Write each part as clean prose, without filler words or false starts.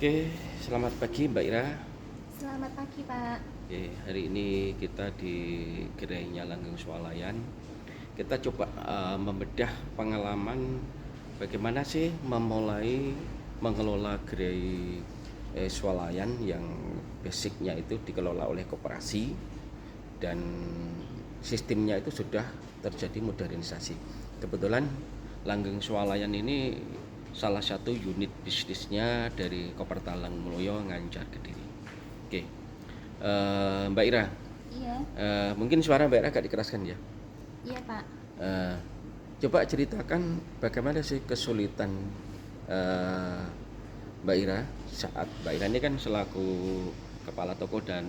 Oke, selamat pagi Mbak Ira. Selamat pagi, Pak. Oke, hari ini kita di Gerainya Langgeng Swalayan. Kita coba membedah pengalaman bagaimana sih memulai mengelola gerai swalayan yang basicnya itu dikelola oleh koperasi dan sistemnya itu sudah terjadi modernisasi. Kebetulan Langgeng Swalayan ini salah satu unit bisnisnya dari Kopertalang Mulyo Ngancar Kediri. Oke, Mbak Ira, Iya, mungkin suara Mbak Ira agak dikeraskan ya. iya, Pak. Eh, Coba ceritakan bagaimana sih kesulitan eh, Mbak Ira saat Mbak Ira ini kan selaku kepala toko dan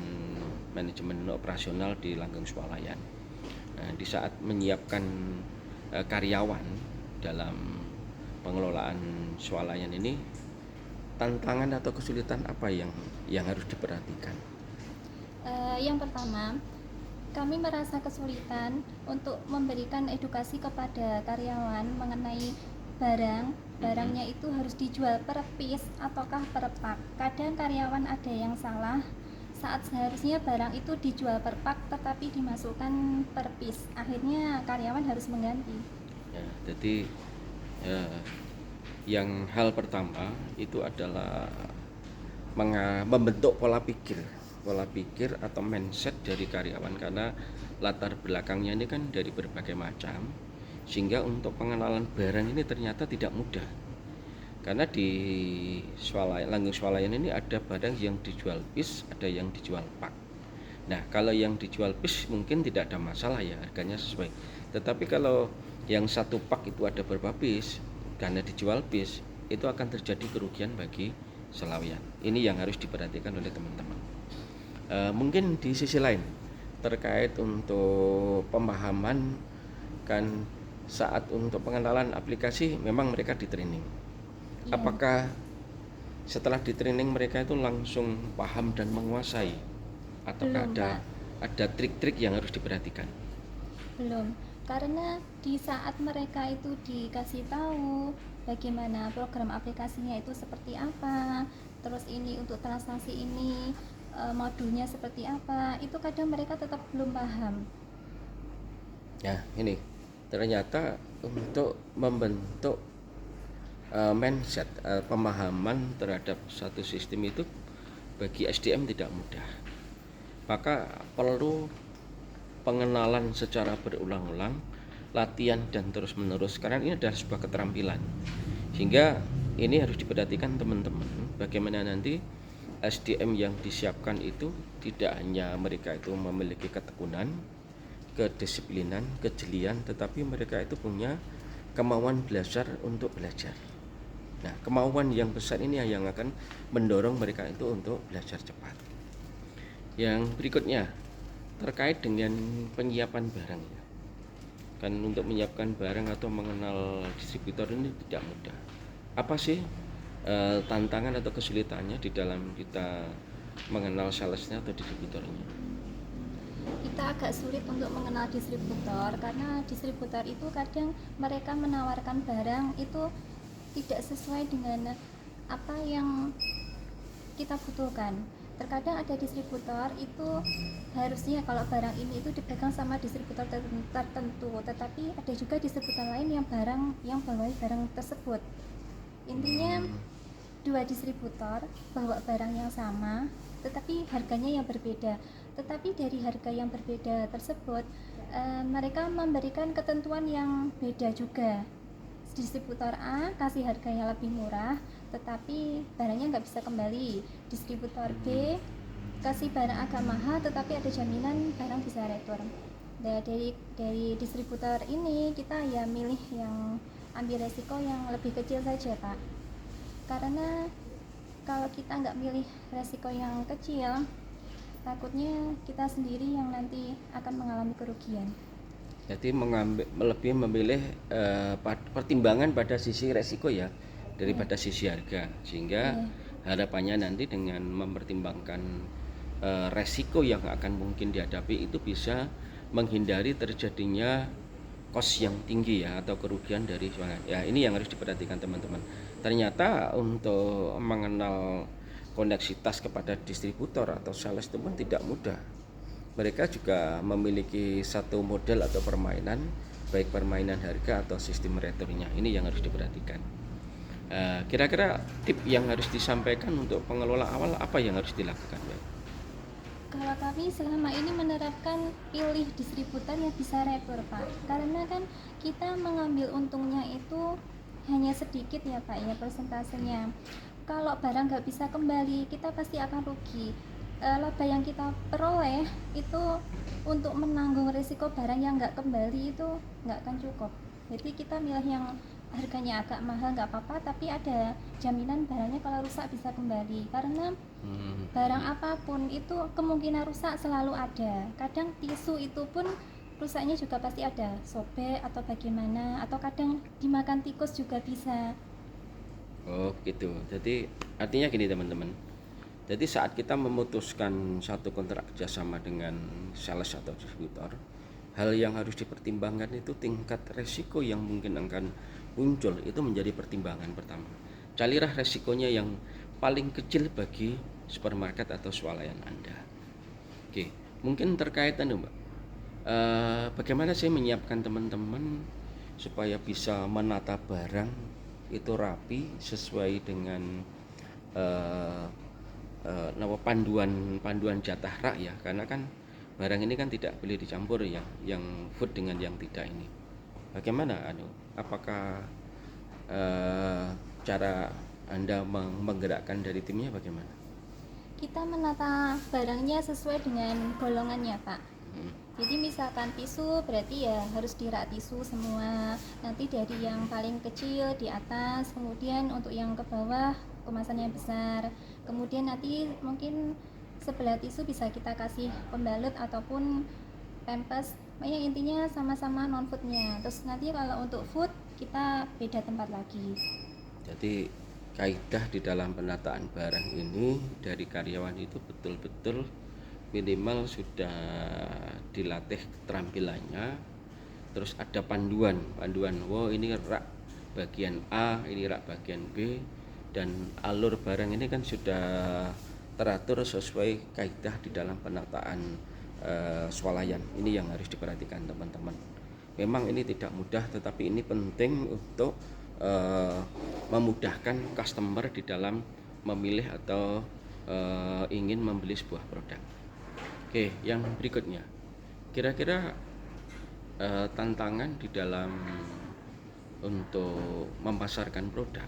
manajemen operasional di Langgeng Swalayan. Nah, di saat menyiapkan karyawan dalam pengelolaan swalayan ini, tantangan atau kesulitan apa yang harus diperhatikan? Yang pertama, kami merasa kesulitan untuk memberikan edukasi kepada karyawan mengenai barangnya itu harus dijual per piece ataukah per pak. Kadang karyawan ada yang salah saat seharusnya barang itu dijual per pak tetapi dimasukkan per piece. Akhirnya karyawan harus mengganti. Ya, jadi ya, yang hal pertama itu adalah membentuk pola pikir atau mindset dari karyawan, karena latar belakangnya ini kan dari berbagai macam, sehingga untuk pengenalan barang ini ternyata tidak mudah. Karena di Langgeng Swalayan ini ada barang yang dijual piece, ada yang dijual pak. Nah, kalau yang dijual piece mungkin tidak ada masalah ya, harganya sesuai. Tetapi kalau yang satu pak itu ada beberapa piece, karena dijual piece, itu akan terjadi kerugian bagi Selawian. Ini yang harus diperhatikan oleh teman-teman. Mungkin di sisi lain terkait untuk pemahaman, kan saat untuk pengenalan aplikasi memang mereka di training. Ya, Apakah setelah di training mereka itu langsung paham dan menguasai, ataukah belum, ada Pak. trik-trik yang harus diperhatikan? Belum, karena di saat mereka itu dikasih tahu bagaimana program aplikasinya itu seperti apa, terus ini untuk transaksi ini modulnya seperti apa, itu kadang mereka tetap belum paham. Ya, ini ternyata untuk membentuk mindset, pemahaman terhadap satu sistem itu bagi SDM tidak mudah. Maka perlu pengenalan secara berulang-ulang, latihan dan terus-menerus, karena ini adalah sebuah keterampilan. Sehingga ini harus diperhatikan teman-teman, bagaimana nanti SDM yang disiapkan itu tidak hanya mereka itu memiliki ketekunan, kedisiplinan, kejelian, tetapi mereka itu punya kemauan belajar untuk belajar. Nah, kemauan yang besar ini yang akan mendorong mereka itu untuk belajar cepat. Yang berikutnya terkait dengan penyiapan barang. Kan untuk menyiapkan barang atau mengenal distributor ini tidak mudah. Apa sih tantangan atau kesulitannya di dalam kita mengenal salesnya atau distributornya? Kita agak sulit untuk mengenal distributor karena distributor itu kadang mereka menawarkan barang itu tidak sesuai dengan apa yang kita butuhkan. Terkadang ada distributor itu harusnya kalau barang ini itu dipegang sama distributor tertentu, tetapi ada juga distributor lain yang bawa barang tersebut. Intinya dua distributor bawa barang yang sama tetapi harganya yang berbeda. Tetapi dari harga yang berbeda tersebut mereka memberikan ketentuan yang beda juga. Distributor A kasih harga yang lebih murah tetapi barangnya nggak bisa kembali. Distributor B kasih barang agak mahal tetapi ada jaminan barang bisa return. Nah, dari distributor ini kita ya milih yang ambil resiko yang lebih kecil saja, Pak. Karena kalau kita nggak milih resiko yang kecil, takutnya kita sendiri yang nanti akan mengalami kerugian. Jadi lebih memilih pertimbangan pada sisi resiko ya daripada sisi harga, sehingga harapannya nanti dengan mempertimbangkan resiko yang akan mungkin dihadapi itu bisa menghindari terjadinya kos yang tinggi ya atau kerugian dari semangat. Ya, ini yang harus diperhatikan teman-teman. Ternyata untuk mengenal koneksitas kepada distributor atau sales itu pun tidak mudah. Mereka juga memiliki satu model atau permainan, baik permainan harga atau sistem returnnya. Ini yang harus diperhatikan. Kira-kira tip yang harus disampaikan untuk pengelola awal apa yang harus dilakukan, Mbak? Kalau kami selama ini menerapkan pilih distributor yang bisa retur, Pak. Karena kan kita mengambil untungnya itu hanya sedikit ya, Pak, ya persentasenya. Kalau barang nggak bisa kembali, kita pasti akan rugi. Laba yang kita peroleh itu untuk menanggung risiko barang yang nggak kembali itu nggak akan cukup. Jadi kita milih yang harganya agak mahal nggak apa-apa, tapi ada jaminan barangnya kalau rusak bisa kembali. Karena barang apapun itu kemungkinan rusak selalu ada. Kadang tisu itu pun rusaknya juga pasti ada, sobek atau bagaimana, atau kadang dimakan tikus juga bisa. Oh gitu. Jadi artinya gini teman-teman. Jadi saat kita memutuskan satu kontrak kerjasama dengan sales atau distributor, hal yang harus dipertimbangkan itu tingkat resiko yang mungkin akan muncul itu menjadi pertimbangan pertama. Carilah resikonya yang paling kecil bagi supermarket atau swalayan Anda. Oke, mungkin terkait Mbak. Bagaimana saya menyiapkan teman-teman supaya bisa menata barang itu rapi sesuai dengan panduan jatah rak ya, karena kan barang ini kan tidak boleh dicampur ya, yang food dengan yang tidak ini. Bagaimana apakah cara Anda menggerakkan dari timnya bagaimana? Kita menata barangnya sesuai dengan golongannya, Pak. Jadi misalkan tisu berarti ya harus dirak tisu semua. Nanti dari yang paling kecil di atas, kemudian untuk yang ke bawah kemasannya besar. Kemudian nanti mungkin sebelah tisu bisa kita kasih pembalut ataupun pampers. Yang intinya sama-sama non foodnya. Terus nanti kalau untuk food kita beda tempat lagi. Jadi kaidah di dalam penataan barang ini dari karyawan itu betul-betul minimal sudah dilatih keterampilannya, terus ada panduan wow ini rak bagian A, ini rak bagian B, dan alur barang ini kan sudah teratur sesuai kaidah di dalam penataan swalayan. Ini yang harus diperhatikan teman-teman. Memang ini tidak mudah, tetapi ini penting untuk memudahkan customer di dalam memilih atau ingin membeli sebuah produk. Oke, yang berikutnya, kira-kira tantangan di dalam untuk memasarkan produk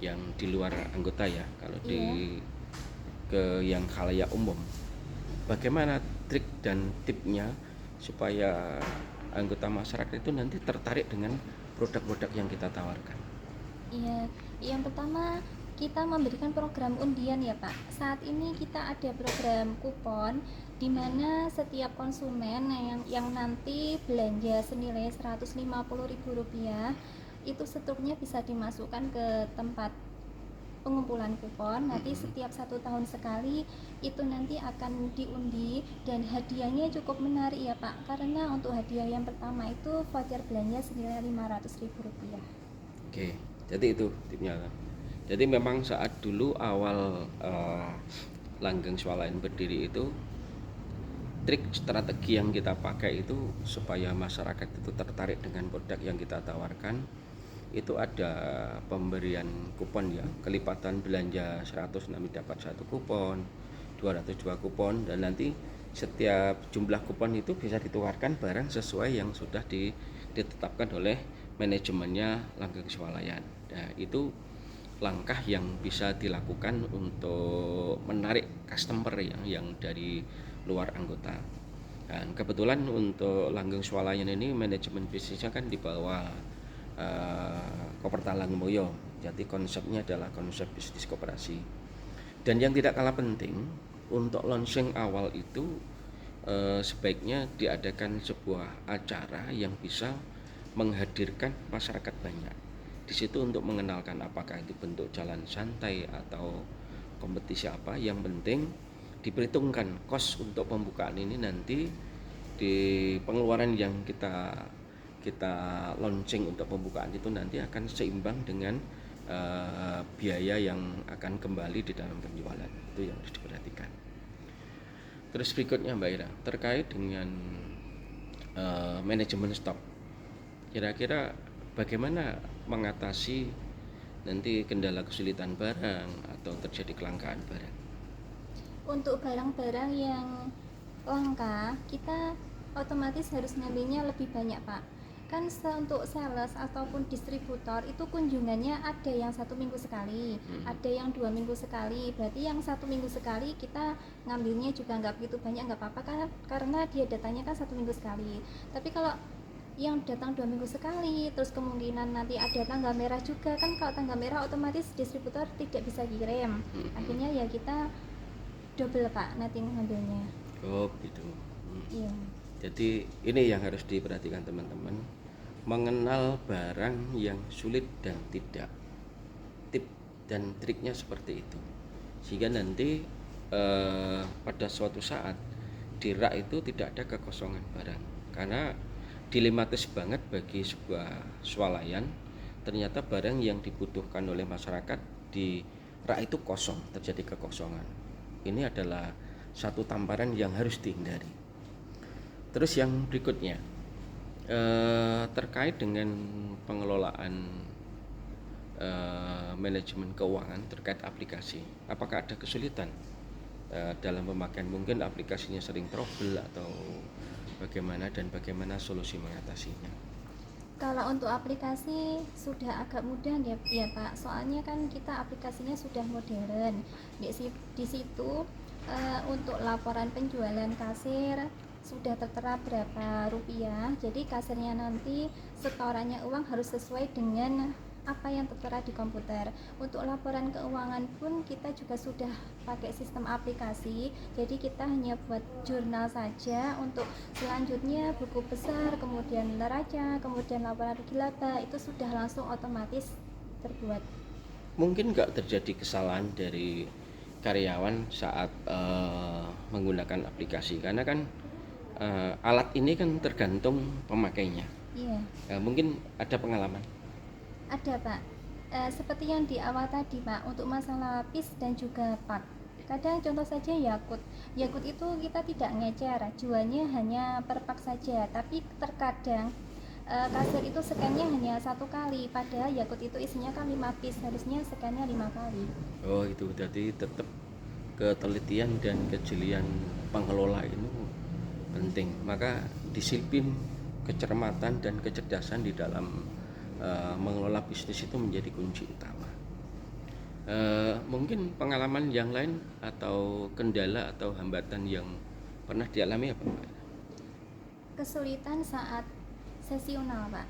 yang di luar anggota ya, kalau di ke yang khalayak umum, bagaimana trik dan tipnya supaya anggota masyarakat itu nanti tertarik dengan produk-produk yang kita tawarkan? Iya, yang pertama kita memberikan program undian ya Pak. Saat ini kita ada program kupon di mana setiap konsumen yang nanti belanja senilai Rp150.000 itu struknya bisa dimasukkan ke tempat pengumpulan kupon. Nanti setiap 1 tahun sekali itu nanti akan diundi, dan hadiahnya cukup menarik ya Pak, karena untuk hadiah yang pertama itu voucher belanja senilai Rp500.000. Oke, jadi itu tipnya. Jadi memang saat dulu awal langgeng swalayan berdiri itu, trik strategi yang kita pakai itu supaya masyarakat itu tertarik dengan produk yang kita tawarkan, itu ada pemberian kupon ya, kelipatan belanja 100 nanti dapat 1 kupon, 200 2 kupon, dan nanti setiap jumlah kupon itu bisa ditukarkan barang sesuai yang sudah ditetapkan oleh manajemennya langgeng swalayan. Nah, itu langkah yang bisa dilakukan untuk menarik customer yang dari luar anggota. Dan kebetulan untuk langgeng swalayan ini manajemen bisnisnya kan di bawah Koperta Langmoyo. Jadi konsepnya adalah konsep bisnis koperasi. Dan yang tidak kalah penting, untuk launching awal itu sebaiknya diadakan sebuah acara yang bisa menghadirkan masyarakat banyak. Di situ untuk mengenalkan apakah itu bentuk jalan santai atau kompetisi apa, yang penting diperhitungkan kos untuk pembukaan ini nanti di pengeluaran yang kita launching untuk pembukaan itu nanti akan seimbang dengan biaya yang akan kembali di dalam penjualan. Itu yang harus diperhatikan. Terus berikutnya Mbak Ira, terkait dengan manajemen stok. Kira-kira bagaimana mengatasi nanti kendala kesulitan barang atau terjadi kelangkaan barang? Untuk barang-barang yang langka, kita otomatis harus ngambilnya lebih banyak, Pak. Kan untuk sales ataupun distributor itu kunjungannya ada yang 1 minggu sekali, ada yang 2 minggu sekali. Berarti yang 1 minggu sekali kita ngambilnya juga nggak begitu banyak, nggak apa-apa karena dia datanya kan 1 minggu sekali. Tapi kalau yang datang 2 minggu sekali, terus kemungkinan nanti ada tanggal merah juga, kan kalau tanggal merah otomatis distributor tidak bisa kirim. Akhirnya ya kita double, Pak, nanti ngambilnya. Oh gitu. Iya. Jadi ini yang harus diperhatikan teman-teman, mengenal barang yang sulit dan tidak. Tip dan triknya seperti itu, sehingga nanti pada suatu saat di rak itu tidak ada kekosongan barang. Karena dilematis banget bagi sebuah swalayan, ternyata barang yang dibutuhkan oleh masyarakat di rak itu kosong, terjadi kekosongan. Ini adalah satu tamparan yang harus dihindari. Terus yang berikutnya terkait dengan pengelolaan manajemen keuangan terkait aplikasi, apakah ada kesulitan dalam pemakaian? Mungkin aplikasinya sering trouble atau bagaimana, dan bagaimana solusi mengatasinya? Kalau untuk aplikasi sudah agak mudah ya Pak, soalnya kan kita aplikasinya sudah modern. Di situ untuk laporan penjualan kasir sudah tertera berapa rupiah, jadi kasirnya nanti setorannya uang harus sesuai dengan apa yang tertera di komputer. Untuk laporan keuangan pun kita juga sudah pakai sistem aplikasi, jadi kita hanya buat jurnal saja. Untuk selanjutnya buku besar, kemudian neraca, kemudian laporan rugi laba, itu sudah langsung otomatis terbuat. Mungkin nggak terjadi kesalahan dari karyawan saat menggunakan aplikasi, karena kan alat ini kan tergantung pemakainya. Iya. Mungkin ada pengalaman? Ada, Pak. Seperti yang di awal tadi, Pak, untuk masalah pis dan juga pak. Kadang contoh saja Yakult itu kita tidak ngecer, jualnya hanya per pak saja, tapi terkadang kasir itu scan-nya hanya 1 kali, padahal Yakult itu isinya kan 5 pis, harusnya scan-nya 5 kali. Oh itu, jadi tetap ketelitian dan kejelian pengelola itu penting. Maka disiplin, kecermatan dan kecerdasan di dalam mengelola bisnis itu menjadi kunci utama. Mungkin pengalaman yang lain atau kendala atau hambatan yang pernah dialami apa Pak? Kesulitan saat sesional, Pak.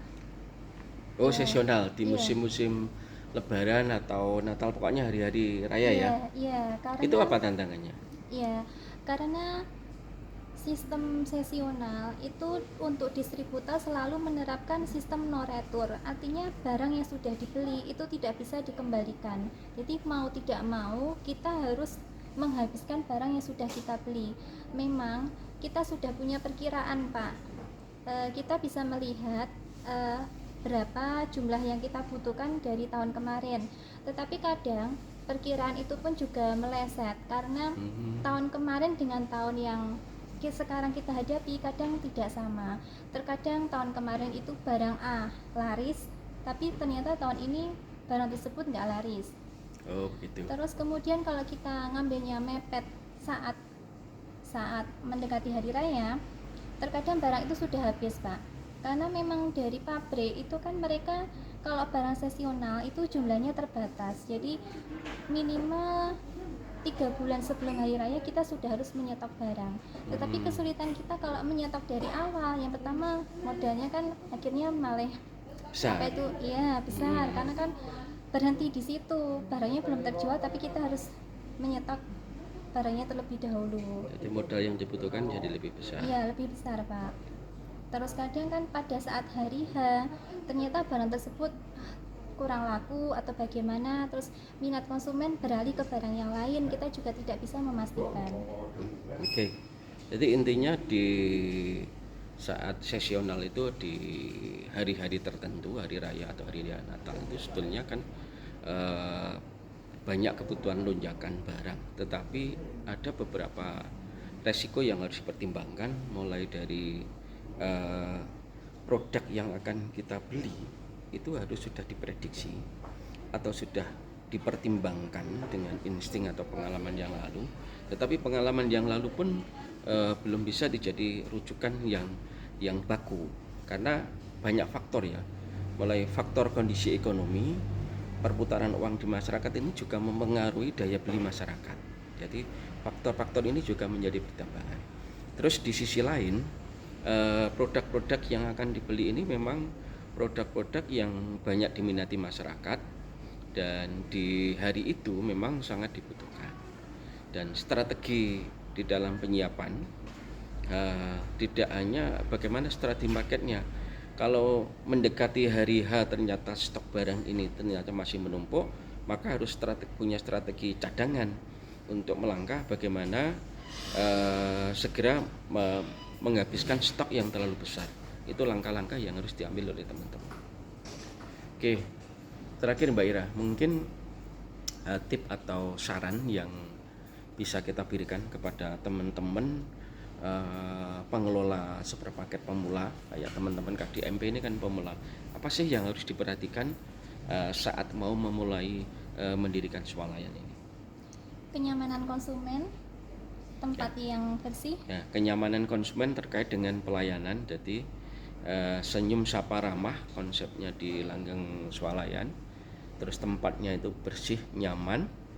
Oh sesional di iya. musim-musim Lebaran atau Natal, pokoknya hari-hari raya ya. Iya, karena Itu apa tantangannya? Iya, karena sistem sesional itu untuk distributor selalu menerapkan sistem no retur. Artinya barang yang sudah dibeli itu tidak bisa dikembalikan. Jadi mau tidak mau kita harus menghabiskan barang yang sudah kita beli. Memang kita sudah punya perkiraan, Pak. Kita bisa melihat berapa jumlah yang kita butuhkan dari tahun kemarin. Tetapi kadang perkiraan itu pun juga meleset karena tahun kemarin dengan tahun yang sekarang kita hadapi kadang tidak sama. Terkadang tahun kemarin itu barang A laris, tapi ternyata tahun ini barang tersebut nggak laris. Oh begitu. Terus kemudian kalau kita ngambilnya mepet saat mendekati hari raya, terkadang barang itu sudah habis, Pak. Karena memang dari pabrik itu kan mereka kalau barang sesional itu jumlahnya terbatas, jadi minimal 3 bulan sebelum hari raya kita sudah harus menyetok barang. Tetapi kesulitan kita kalau menyetok dari awal, yang pertama modalnya kan akhirnya malah besar. apa itu besar, karena kan berhenti di situ, barangnya belum terjual tapi kita harus menyetok barangnya terlebih dahulu. Jadi modal yang dibutuhkan jadi lebih besar. Iya, lebih besar, Pak. Terus kadang kan pada saat hari H ternyata barang tersebut kurang laku atau bagaimana, terus minat konsumen beralih ke barang yang lain, kita juga tidak bisa memastikan. Oke. Jadi intinya di saat sesional itu di hari-hari tertentu, hari raya atau hari raya Natal itu sebetulnya kan eh, banyak kebutuhan lonjakan barang, tetapi ada beberapa resiko yang harus dipertimbangkan, mulai dari eh, produk yang akan kita beli itu harus sudah diprediksi atau sudah dipertimbangkan dengan insting atau pengalaman yang lalu. Tetapi pengalaman yang lalu pun belum bisa dijadi rujukan yang baku, karena banyak faktor ya, mulai faktor kondisi ekonomi, perputaran uang di masyarakat ini juga mempengaruhi daya beli masyarakat. Jadi faktor-faktor ini juga menjadi pertimbangan. Terus di sisi lain, produk-produk yang akan dibeli ini memang produk-produk yang banyak diminati masyarakat dan di hari itu memang sangat dibutuhkan. Dan strategi di dalam penyiapan tidak hanya bagaimana strategi marketnya. Kalau mendekati hari H ternyata stok barang ini ternyata masih menumpuk, maka harus punya strategi cadangan untuk melangkah bagaimana segera menghabiskan stok yang terlalu besar. Itu langkah-langkah yang harus diambil oleh teman-teman. Oke, terakhir Mbak Ira, mungkin tip atau saran yang bisa kita berikan kepada teman-teman pengelola supermarket pemula, kayak teman-teman KDMP ini kan pemula. Apa sih yang harus diperhatikan saat mau memulai mendirikan swalayan ini? Kenyamanan konsumen, tempat yang bersih. Ya, kenyamanan konsumen terkait dengan pelayanan, jadi senyum sapa ramah konsepnya di langgeng swalayan. Terus tempatnya itu bersih, nyaman.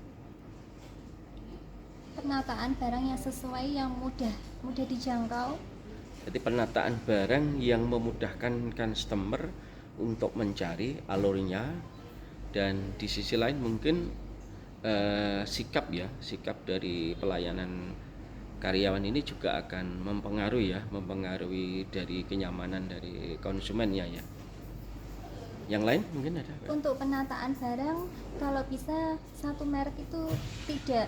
Penataan barang yang sesuai, yang mudah dijangkau. Jadi penataan barang yang memudahkan customer untuk mencari alurnya, dan di sisi lain mungkin sikap dari pelayanan karyawan ini juga akan mempengaruhi dari kenyamanan dari konsumennya ya. Yang lain mungkin ada? Untuk penataan barang, kalau bisa satu merek itu tidak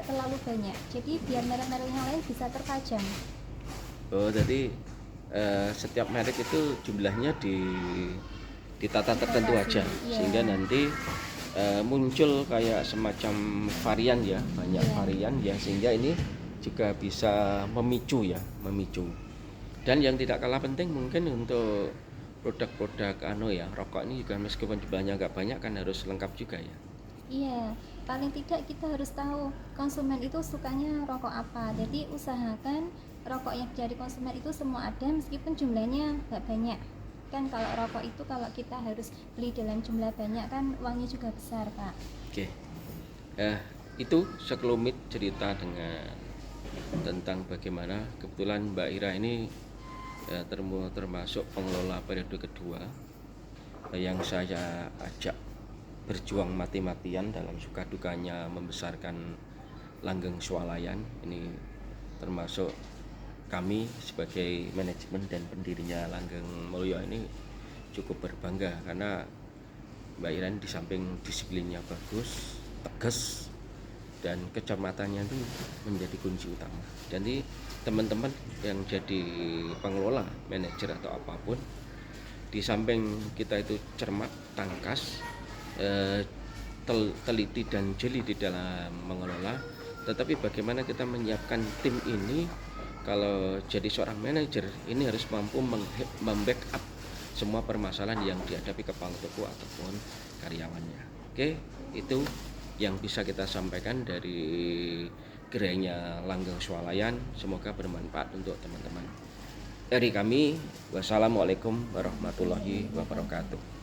terlalu banyak, jadi biar merek-merek yang lain bisa terpajang. Oh, jadi setiap merek itu jumlahnya ditata tertentu aja, iya. Sehingga nanti muncul kayak semacam varian ya, banyak varian ya, sehingga ini juga bisa memicu. Dan yang tidak kalah penting mungkin untuk produk-produk rokok ini juga, meskipun jumlahnya nggak banyak kan harus lengkap juga ya. Iya, paling tidak kita harus tahu konsumen itu sukanya rokok apa. Jadi usahakan rokok yang dari konsumen itu semua ada, meskipun jumlahnya nggak banyak. Kan kalau rokok itu kalau kita harus beli dalam jumlah banyak kan uangnya juga besar, Pak. Oke. Itu sekelumit cerita tentang bagaimana kebetulan Mbak Ira ini termasuk pengelola periode kedua yang saya ajak berjuang mati-matian dalam suka dukanya membesarkan langgeng swalayan ini, termasuk kami sebagai manajemen dan pendirinya Langgeng Mulyo ini cukup berbangga karena Mbak Ira di samping disiplinnya bagus, tegas, dan kecermatannya itu menjadi kunci utama. Jadi teman-teman yang jadi pengelola, manajer atau apapun, di samping kita itu cermat, tangkas, teliti dan jeli di dalam mengelola, tetapi bagaimana kita menyiapkan tim ini. Kalau jadi seorang manajer ini harus mampu membackup semua permasalahan yang dihadapi kepala toko ataupun karyawannya. Oke, itu yang bisa kita sampaikan dari gerainya Langgeng Swalayan. Semoga bermanfaat untuk teman-teman. Dari kami, wassalamualaikum warahmatullahi wabarakatuh.